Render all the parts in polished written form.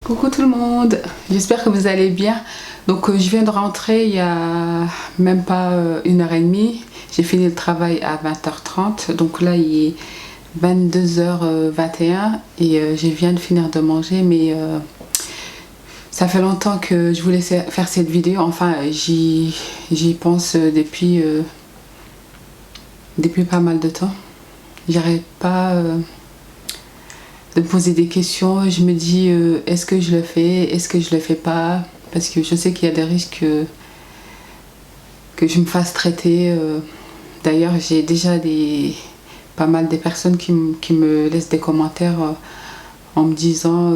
Coucou tout le monde, j'espère que vous allez bien. Donc je viens de rentrer il y a même pas 1h30. J'ai fini le travail à 20h30. Donc là il est 22h21 et je viens de finir de manger. Mais ça fait longtemps que je voulais faire cette vidéo. Enfin j'y pense depuis pas mal de temps. J'arrête pas de me poser des questions. Je me dis est-ce que je le fais, est-ce que je le fais pas, parce que je sais qu'il y a des risques que je me fasse traiter. D'ailleurs j'ai déjà pas mal de personnes qui me laissent des commentaires en me disant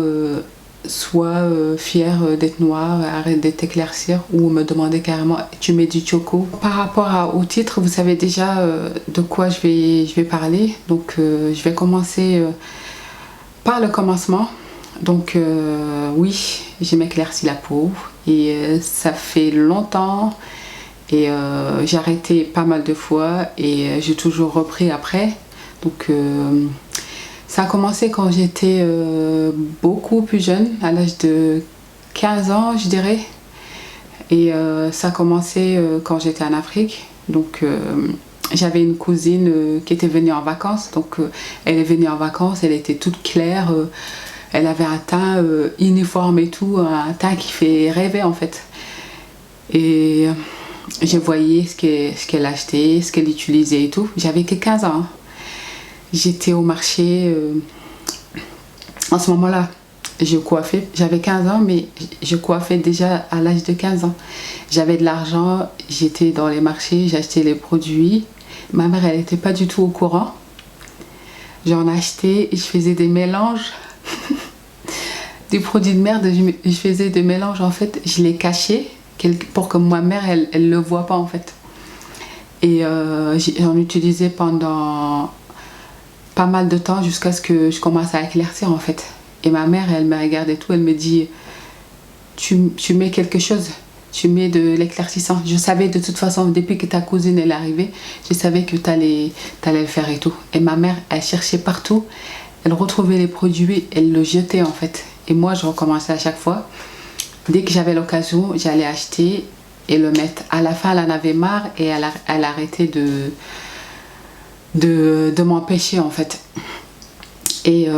sois fière d'être noire, arrête d'être éclaircir, ou me demander carrément tu mets du choco. Par rapport au titre, vous savez déjà de quoi je vais parler. Donc je vais commencer par le commencement. Donc oui, j'ai m'éclairci la peau et ça fait longtemps et j'ai arrêté pas mal de fois et j'ai toujours repris après. Donc ça a commencé quand j'étais beaucoup plus jeune, à l'âge de 15 ans je dirais. Et ça a commencé quand j'étais en Afrique. Donc j'avais une cousine qui était venue en vacances. Donc elle est venue en vacances, elle était toute claire. Elle avait un teint uniforme et tout, un teint qui fait rêver en fait. Et je voyais ce qu'elle achetait, ce qu'elle utilisait et tout. J'avais que 15 ans. J'étais au marché en ce moment-là. Je coiffais, j'avais 15 ans, mais je coiffais déjà à l'âge de 15 ans. J'avais de l'argent, j'étais dans les marchés, j'achetais les produits. Ma mère, elle n'était pas du tout au courant. J'en achetais et je faisais des mélanges. Des produits de merde, je faisais des mélanges en fait. Je les cachais pour que ma mère, elle le voit pas en fait. Et j'en utilisais pendant pas mal de temps jusqu'à ce que je commence à éclaircir en fait. Et ma mère, elle me regarde et tout, elle me dit tu mets quelque chose, tu mets de l'éclaircissant. Je savais de toute façon, depuis que ta cousine elle est arrivée, je savais que t'allais le faire et tout. Et ma mère, elle cherchait partout, elle retrouvait les produits, elle le jetait en fait. Et moi, je recommençais à chaque fois. Dès que j'avais l'occasion, j'allais acheter et le mettre. À la fin, elle en avait marre et elle arrêtait de m'empêcher en fait. Et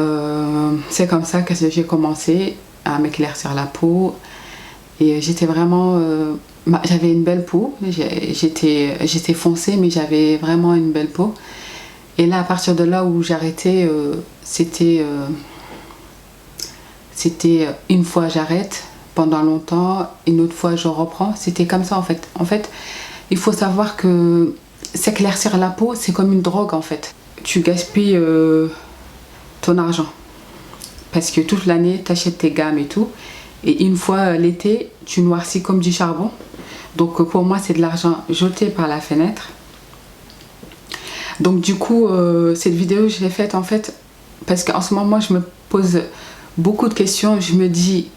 c'est comme ça que j'ai commencé à m'éclaircir la peau. Et j'étais vraiment j'avais une belle peau, j'étais foncée, mais j'avais vraiment une belle peau. Et là, à partir de là où j'arrêtais, c'était une fois j'arrête pendant longtemps, une autre fois je reprends. C'était comme ça en fait. En fait, il faut savoir que s'éclaircir la peau, c'est comme une drogue en fait. Tu gaspilles ton argent parce que toute l'année tu achètes tes gammes et tout, et une fois l'été tu noircis comme du charbon. Donc pour moi c'est de l'argent jeté par la fenêtre. Donc du coup cette vidéo je l'ai faite en fait parce qu'en ce moment je me pose beaucoup de questions. Je me dis,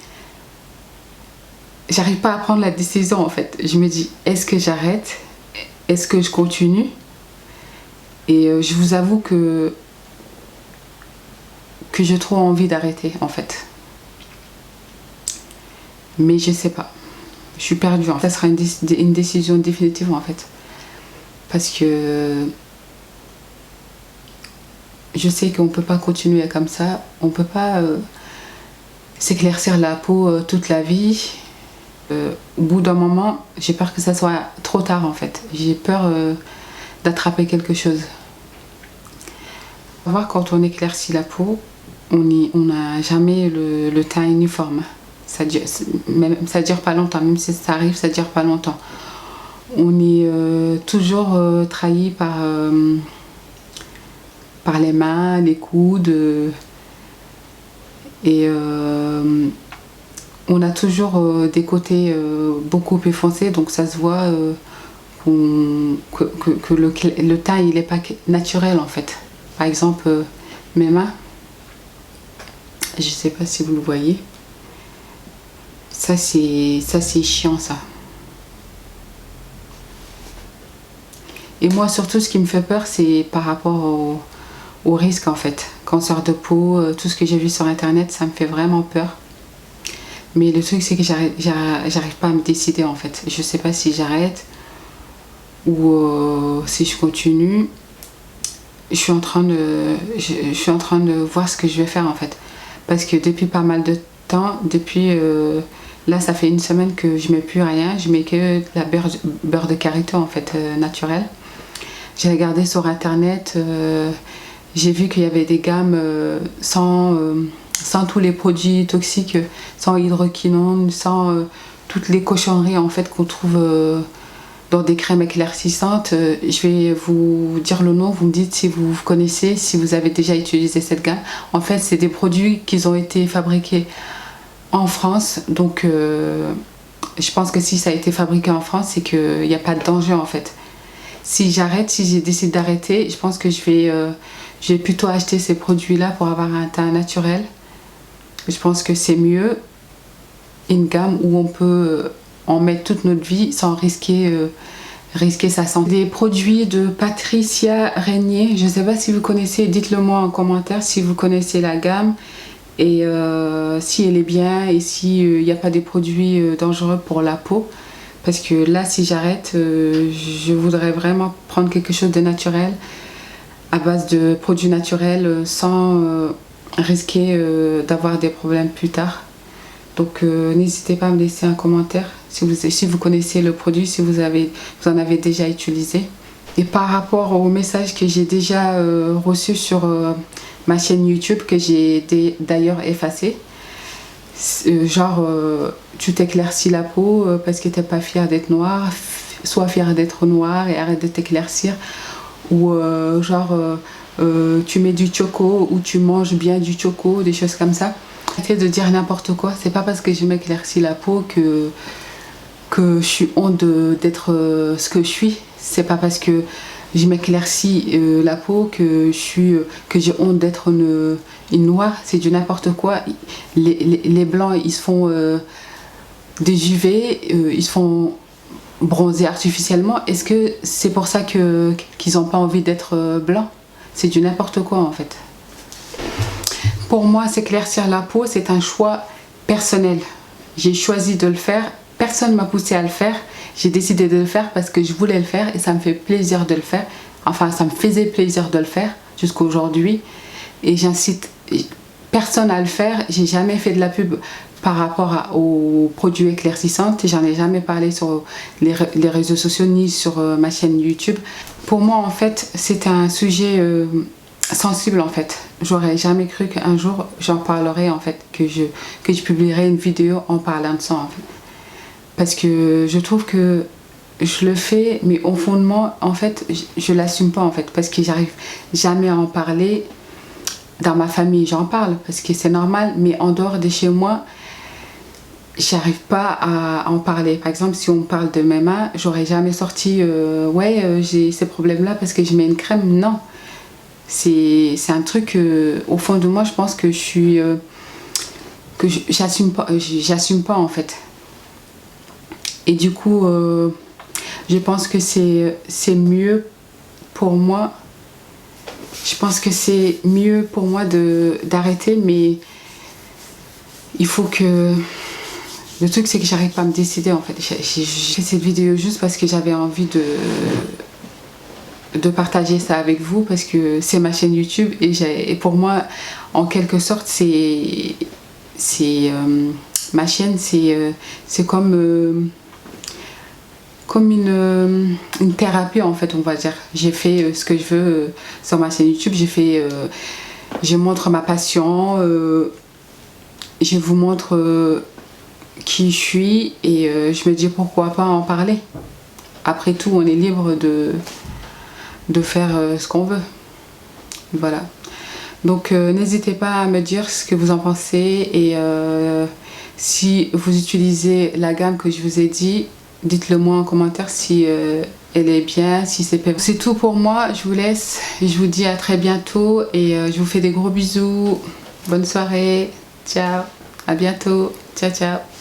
j'arrive pas à prendre la décision en fait. Je me dis, est-ce que j'arrête, est-ce que je continue? Et je vous avoue que j'ai trop envie d'arrêter en fait. Mais je sais pas. Je suis perdue. Ça sera une décision définitive en fait. Parce que je sais qu'on peut pas continuer comme ça. On peut pas s'éclaircir la peau toute la vie. Au bout d'un moment, j'ai peur que ça soit trop tard en fait. J'ai peur d'attraper quelque chose. On va voir, quand on éclaircit la peau, on n'a jamais le teint uniforme. Ça dure pas longtemps, même si ça arrive, ça dure pas longtemps. On est toujours trahi par les mains, les coudes, et on a toujours des côtés beaucoup plus foncés, donc ça se voit que le teint il est pas naturel en fait. Par exemple mes mains, je sais pas si vous le voyez, ça c'est chiant ça. Et moi surtout ce qui me fait peur, c'est par rapport au risque en fait. Cancer de peau, tout ce que j'ai vu sur internet, ça me fait vraiment peur. Mais le truc, c'est que j'arrive pas à me décider en fait. Je sais pas si j'arrête ou si je continue. Je suis en train de voir ce que je vais faire en fait. Parce que depuis pas mal de temps, là ça fait une semaine que je mets plus rien. Je mets que la beurre de karité en fait, naturel. J'ai regardé sur internet, j'ai vu qu'il y avait des gammes sans tous les produits toxiques, sans hydroquinone, sans toutes les cochonneries en fait qu'on trouve dans des crèmes éclaircissantes. Je vais vous dire le nom, vous me dites si vous connaissez, si vous avez déjà utilisé cette gamme. En fait, c'est des produits qui ont été fabriqués en France, donc je pense que si ça a été fabriqué en France, c'est qu'il n'y a pas de danger en fait. Si j'arrête, si j'ai décidé d'arrêter, je pense que je vais plutôt acheter ces produits-là pour avoir un teint naturel. Je pense que c'est mieux, une gamme où on peut en mettre toute notre vie sans risquer sa santé. Des produits de Patricia Régnier, je ne sais pas si vous connaissez, dites-le moi en commentaire si vous connaissez la gamme et si elle est bien et s'il n'y a pas des produits dangereux pour la peau. Parce que là, si j'arrête, je voudrais vraiment prendre quelque chose de naturel, à base de produits naturels, sans risquer d'avoir des problèmes plus tard. Donc n'hésitez pas à me laisser un commentaire si vous connaissez le produit, si vous en avez déjà utilisé. Et par rapport au message que j'ai déjà reçu sur ma chaîne YouTube, que j'ai d'ailleurs effacé, tu t'éclaircis la peau parce que t'es pas fière d'être noire, sois fière d'être noire et arrête de t'éclaircir, ou tu mets du choco ou tu manges bien du choco, des choses comme ça. Arrêtez de dire n'importe quoi. C'est pas parce que je m'éclaircis la peau que je suis honte d'être ce que je suis. C'est pas parce que je m'éclaircis la peau que j'ai honte d'être une noire. C'est du n'importe quoi. Les blancs, ils se font des UV, ils se font bronzer artificiellement. Est-ce que c'est pour ça qu'ils n'ont pas envie d'être blancs? C'est du n'importe quoi en fait. Pour moi, s'éclaircir la peau, c'est un choix personnel. J'ai choisi de le faire. Personne ne m'a poussé à le faire. J'ai décidé de le faire parce que je voulais le faire et ça me fait plaisir de le faire. Enfin, ça me faisait plaisir de le faire jusqu'à aujourd'hui. Et j'incite personne à le faire. J'ai jamais fait de la pub par rapport aux produits éclaircissants. J'en ai jamais parlé sur les réseaux sociaux ni sur ma chaîne YouTube. Pour moi, en fait, c'est un sujet sensible en fait. J'aurais jamais cru qu'un jour j'en parlerai en fait, que je publierai une vidéo en parlant de ça en fait. Parce que je trouve que je le fais, mais au fondement, en fait, je l'assume pas en fait, parce que j'arrive jamais à en parler. Dans ma famille, j'en parle parce que c'est normal, mais en dehors de chez moi, j'arrive pas à en parler. Par exemple, si on parle de mes mains, j'aurais jamais sorti j'ai ces problèmes-là parce que je mets une crème. Non, c'est un truc au fond de moi, je pense que j'assume pas en fait. Et du coup, je pense que c'est mieux pour moi. Je pense que c'est mieux pour moi d'arrêter, mais il faut que... Le truc, c'est que j'arrive pas à me décider en fait. J'ai fait cette vidéo juste parce que j'avais envie de partager ça avec vous, parce que c'est ma chaîne YouTube et pour moi, en quelque sorte, ma chaîne, c'est comme une thérapie en fait, on va dire. J'ai fait ce que je veux sur ma chaîne YouTube. Je montre ma passion, je vous montre qui je suis et je me dis pourquoi pas en parler. Après tout, on est libre de faire ce qu'on veut. Voilà. Donc n'hésitez pas à me dire ce que vous en pensez et si vous utilisez la gamme que je vous ai dit, dites-le moi en commentaire si elle est bien, si c'est pas... C'est tout pour moi, je vous laisse, je vous dis à très bientôt et je vous fais des gros bisous, bonne soirée, ciao, à bientôt, ciao ciao.